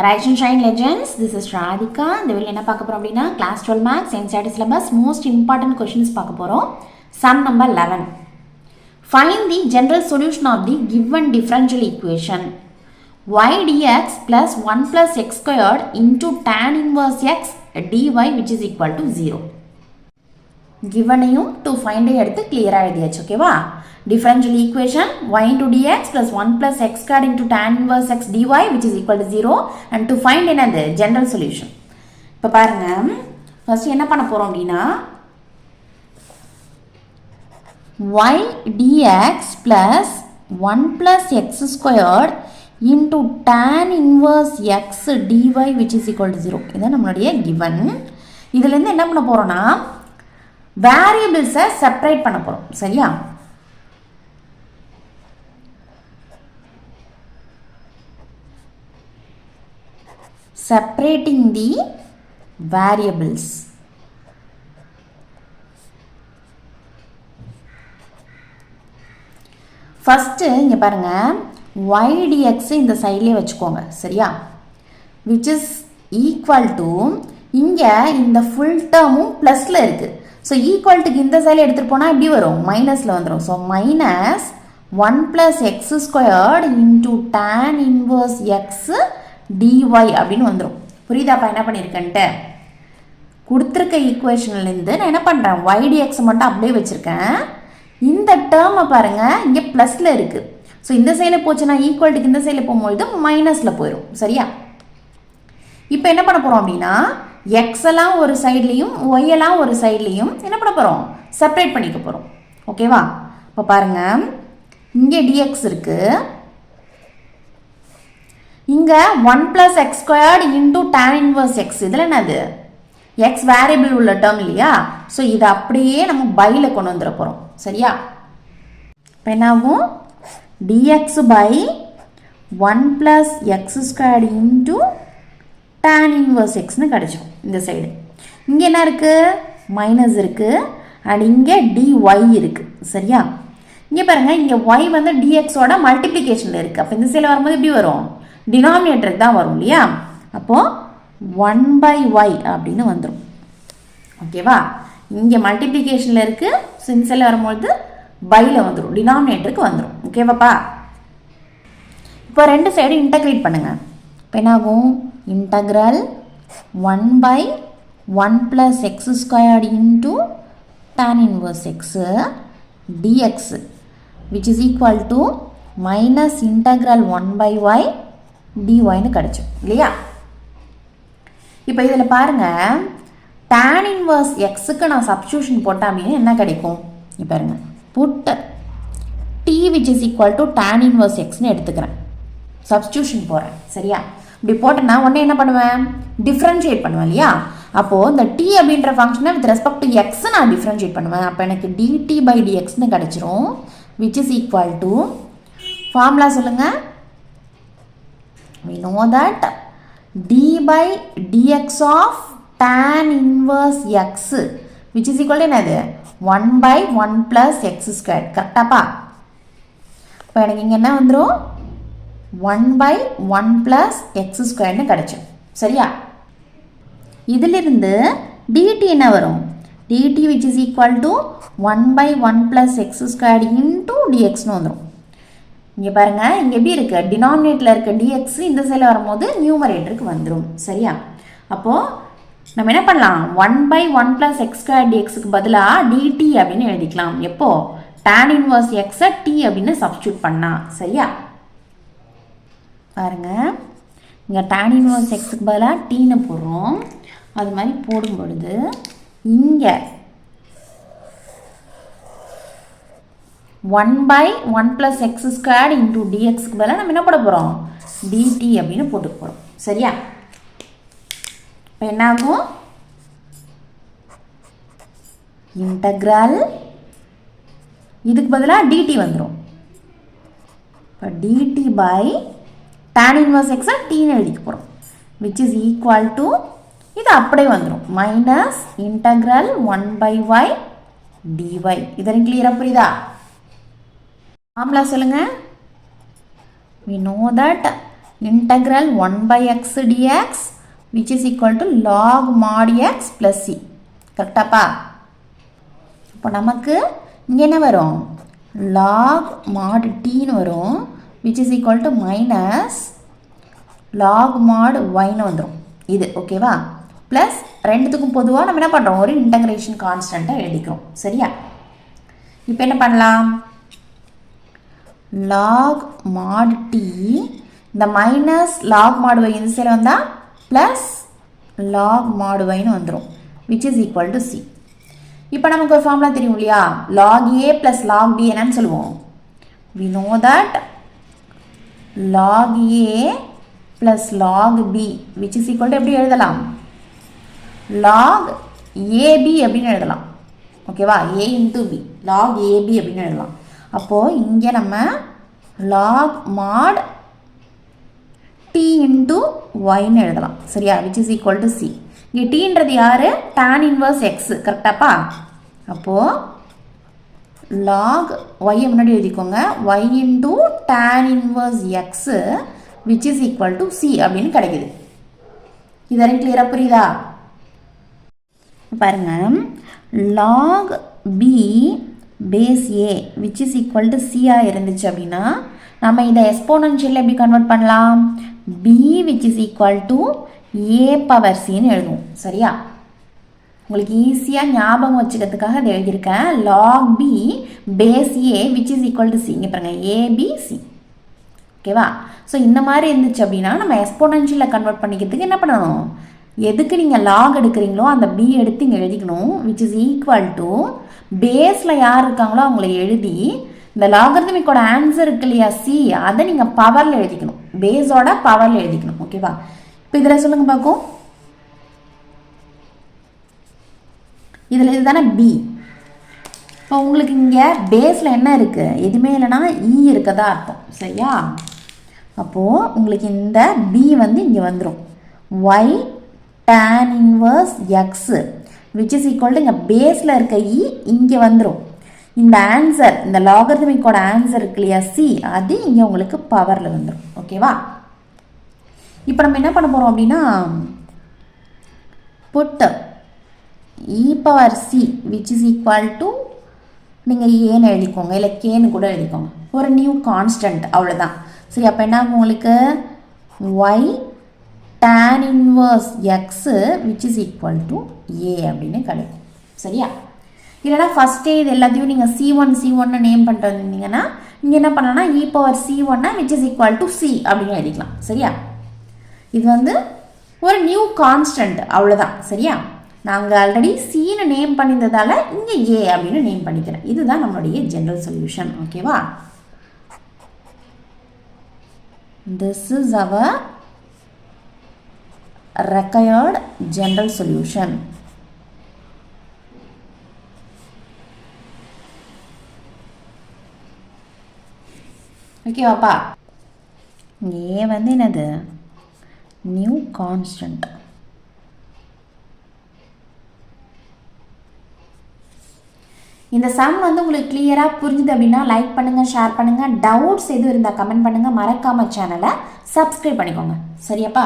Rise and Shine Legends, this is Radhika. இந்த வீடியோல என்ன பார்க்க போறோம் அப்படினா class 12 maths NCERT syllabus most important questions பார்க்க போறோம். Sum number 11. Find the general solution of the given differential equation y dx plus 1 plus x squared into tan inverse x dy which is equal to 0. Givenayum to find எடுத்து clear ஆயிடுச்சு ஓகேவா? Differential equation y into dx plus 1 plus x squared into tan inverse x dy which is equal to 0 and to find another general solution. இப்போ பாருங்க first என்ன பண்ண போறோம் அப்படினா y dx plus 1 plus x squared into tan inverse x dy which is equal to 0. இதான் நம்மளுடைய given. இதுல இருந்து என்ன பண்ண போறோம்னா variables செப்பரேட் பண்ண போறோம் சரியா? Separating the variables. First இங்க பாருங்க y dx இந்த சைடுலயே வச்சுக்கோங்க சரியா? which is equal to இங்க இந்த full termum plusல இருக்கு. so equal to இந்த சைடுல எடுத்துட்டு போனா எப்படி வரும்? மைனஸ்ல வந்துரும். so minus 1 plus x squared into tan inverse x dy அப்படின்னு வந்துரும். புரியுதாப்பா என்ன பண்ணிருக்கேன்ட்டு? கொடுத்திருக்க ஈக்குவேஷன்ல இருந்து நான் என்ன பண்றேன்? y dx மட்டும் அப்படியே வச்சிருக்கேன். இந்த டேர்மை பாருங்க இங்க பிளஸ்ல இருக்கு. சோ இந்த சைடுல போச்சுனா ஈக்குவல் டு இந்த சைடுல போயும்போது மைனஸ்ல போயிடும். சரியா? இப்போ என்ன பண்ண போறோம் அப்படினா x எல்லாம் ஒரு சைடுலயும் y எல்லாம் ஒரு சைடுலயும் என்ன பண்ண போறோம்? செப்பரேட் பண்ணிக்க போறோம். ஓகேவா? இப்போ பாருங்க இங்க dx இருக்கு. இங்க 1 plus x squared into tan inverse x இதுல என்னது? x variable உள்ள டேர்ம் இல்லையா? சோ இது அப்படியே நம்ம பைல கொண்டு வந்துற போறோம். சரியா? இப்போ என்னாகும்? dx by 1 plus x squared into tan inverse x னு கிடைச்சிரும் இந்த சைடு. இங்க என்ன இருக்கு? மைனஸ் இருக்கு and இங்க dy இருக்கு. சரியா? இங்க பாருங்க இங்க y வந்து dx ஓட மல்டிப்ளிகேஷன்ல இருக்கு. அப்ப இந்த சைடுல வரும்போது எப்படி வரும்? டினாமினேட்டருக்கு தான் வரும் இல்லையா? அப்போ 1 by y அப்படின்னு வந்துரும். ஓகேவா? இங்க மல்டிப்ளிகேஷன்ல இருக்கு. இந்த சைடுல வரும்போது பைல வந்துரும். டினாமினேட்டருக்கு வந்துரும். ஓகேவாப்பா? இப்போ ரெண்டு சைடு இன்டகிரேட் பண்ணுங்க. இப்போ என்ன ஆகும்? Integral 1 by 1 plus x squared into tan inverse x dx which is equal to minus integral 1 by y dy னு கிடைச்சும் இல்லையா? இப்போ இதுல பாருங்க tan inverse x க்கு நான் சப்ஸ்டிட்யூஷன் போட்டா அப்படினா என்ன கிடைக்கும்? இங்க பாருங்க put t which is equal to tan inverse x னு எடுத்துக்கிறேன். சப்ஸ்டிட்யூஷன் போறேன். சரியா? இப்படி போட்டனா உடனே என்ன பண்ணுவேன்? டிஃபரன்ஷியேட் பண்ணுவேன் இல்லையா? அப்போ இந்த t அப்படிங்கற ஃபங்க்ஷனை with respect to x நான் டிஃபரன்ஷியேட் பண்ணுவேன். அப்ப எனக்கு dt by dx னு கிடைச்சிரும் which is equal to formula சொல்லுங்க. we know that d by dx of tan inverse x which is equal to என்னது? 1 by 1 plus x squared. கரெக்டாப்பா? இப்போ எனக்கு இங்க என்ன வந்துரும்? 1 by 1 plus x squared னு கிடைச்சும். சரியா? இதிலிருந்து dt என்ன வரும்? dt which is equal to 1 by 1 plus x squared into dx னு வந்துரும். இங்க பாருங்க இங்க எப்படி இருக்கு? டினாமினேட்டர்ல இருக்க dx இந்த சைடுல வரும்போது நியூமரேட்டருக்கு வந்துரும். சரியா? அப்போ நம்ம என்ன பண்ணலாம்? 1 by 1 plus x squared dx க்கு பதிலா dt அப்படினு எழுதிக்கலாம். எப்போ? tan inverse x t அப்படினு சப்ஸ்டிட்யூட் பண்ணா. சரியா? பாருங்க இங்க tan inverse x க்கு பதிலா t னு போடுறோம். அது மாதிரி போடும் பொழுது இங்க 1 by 1 plus x squared into dx க்கு பதிலா நம்ம என்ன போட போறோம்? dt அப்படினு போட்டு போறோம். சரியா? இப்போ என்ன ஆகும்? இன்டகிரல் இதுக்கு பதிலா dt வந்துரும். இப்போ dt by tan inverse x t னு எழுதிக்க போறோம் which is equal to இது அப்படியே வந்துரும் minus integral 1 by y dy. இதெல்லாம் கிளியரா புரியுதா? ஃபார்முலா சொல்லுங்க. we know that integral 1 by x dx which is equal to log mod x plus c. கரெக்டாப்பா? இப்போ நமக்கு இங்கே என்ன வரும்? log mod t வரும் which is equal to minus log mod y வந்துரும். இது ஓகேவா? ப்ளஸ் ரெண்டுத்துக்கும் பொதுவாக நம்ம என்ன பண்ணுறோம்? ஒரு இன்டகிரேஷன் கான்ஸ்டண்ட்டாக எழுதிக்கிறோம். சரியா? இப்போ என்ன பண்ணலாம்? log mod t இந்த மைனஸ் log mod y இந்த சைடில் வந்தால் ப்ளஸ் log mod yன்னு வந்துடும் which is equal to c. இப்போ நமக்கு ஒரு ஃபார்முலா தெரியும் இல்லையா? log a plus log b என்னன்னு சொல்லுவோம்? we know that log a plus log b which is equal to எப்படி எழுதலாம்? log ab அப்படின்னு எழுதலாம். ஓகேவா? a into b log ab அப்படின்னு எழுதலாம். அப்போது இங்கே நம்ம log mod t into yன்னு எழுதலாம். சரியா? which is equal to c. இங்கே tன்றது யார்? tan inverse x. கரெக்டாப்பா? அப்போது log y முன்னாடி எழுதிக்கோங்க. y into tan inverse x which is equal to c அப்படின்னு கிடைக்குது. இதெல்லாம் கிளியராக புரியுதா? பாருங்க, log b base a which is equal to c இருந்துச்சு அப்படின்னா நம்ம இதை எக்ஸ்போனென்ஷியல் எப்படி கன்வெர்ட் பண்ணலாம்? b which is equal to a power cன்னு எழுதுவோம். சரியா? உங்களுக்கு ஈஸியாக ஞாபகம் வச்சுக்கிறதுக்காக அதை எழுதியிருக்கேன். log b base a which is equal to c. இங்கே பாருங்கள், abc. ஓகேவா? ஸோ இந்த மாதிரி இருந்துச்சு அப்படின்னா நம்ம எக்ஸ்போனென்ஷியலில் கன்வெர்ட் பண்ணிக்கிறதுக்கு என்ன பண்ணணும்? எதுக்கு நீங்கள் லாக் எடுக்கிறீங்களோ அந்த b எடுத்து இங்கே எழுதிக்கணும். which is equal to பேஸில் யார் இருக்காங்களோ அவங்கள எழுதி இந்த லாகரிதமிக்கோட ஆன்சர் இருக்கு இல்லையா சி, அதை நீங்கள் பவரில் எழுதிக்கணும். பேஸோட பவரில் எழுதிக்கணும். ஓகேவா? இப்போ இதில் சொல்லுங்க பார்க்கும். இதில் இதுதானே பி. இப்போ உங்களுக்கு இங்கே பேஸில் என்ன இருக்குது? எதுவுமே இல்லைன்னா இ இருக்கதா அர்த்தம். சரியா? அப்போது உங்களுக்கு இந்த பி வந்து இங்கே வந்துடும். Y tan inverse x which is equal to இங்கே பேஸில் இருக்க இ இங்கே வந்துடும். இந்த ஆன்சர், இந்த லாகரிதமிக்கோட ஆன்சர் இருக்கு இல்லையா சி, அது இங்கே உங்களுக்கு பவரில் வந்துடும். ஓகேவா? இப்போ நம்ம என்ன பண்ண போகிறோம் அப்படின்னா put e power c which is equal to நீங்கள் ஏன்னு எழுதிக்கோங்க, இல்லை கேன்னு கூட எழுதிக்கோங்க. ஒரு நியூ கான்ஸ்டன்ட், அவ்வளோதான். சரி, அப்போ என்ன ஆகும் உங்களுக்கு? y tan inverse x which is equal to a அப்படின்னு கிடைக்கும். சரியா? இல்லைனா ஃபஸ்ட்டே இது எல்லாத்தையும் நீங்கள் c1 நேம் பண்ணிட்டு வந்தீங்கன்னா இங்கே என்ன பண்ணலாம்னா e power c1 which is equal to c அப்படின்னு எழுதிக்கலாம். சரியா? இது வந்து ஒரு நியூ கான்ஸ்டன்ட், அவ்வளோதான். சரியா? நாங்கள் ஆல்ரெடி சின்னு நேம் பண்ணியிருந்ததால் இங்கே ஏ அப்படின்னு நேம் பண்ணிக்கிறேன். இதுதான் நம்மளுடைய ஜென்ரல் சொல்யூஷன். ஓகேவா? This is our required general solution. ஓகேவாப்பா? ஏ வந்து என்னது? New constant. இந்த சம் வந்து உங்களுக்கு கிளியராக புரிஞ்சுது அப்படின்னா லைக் பண்ணுங்கள், ஷேர் பண்ணுங்கள். டவுட்ஸ் எதுவும் இருந்தால் கமெண்ட் பண்ணுங்கள். மறக்காமல் சேனலை சப்ஸ்கிரைப் பண்ணிக்கோங்க. சரியாப்பா?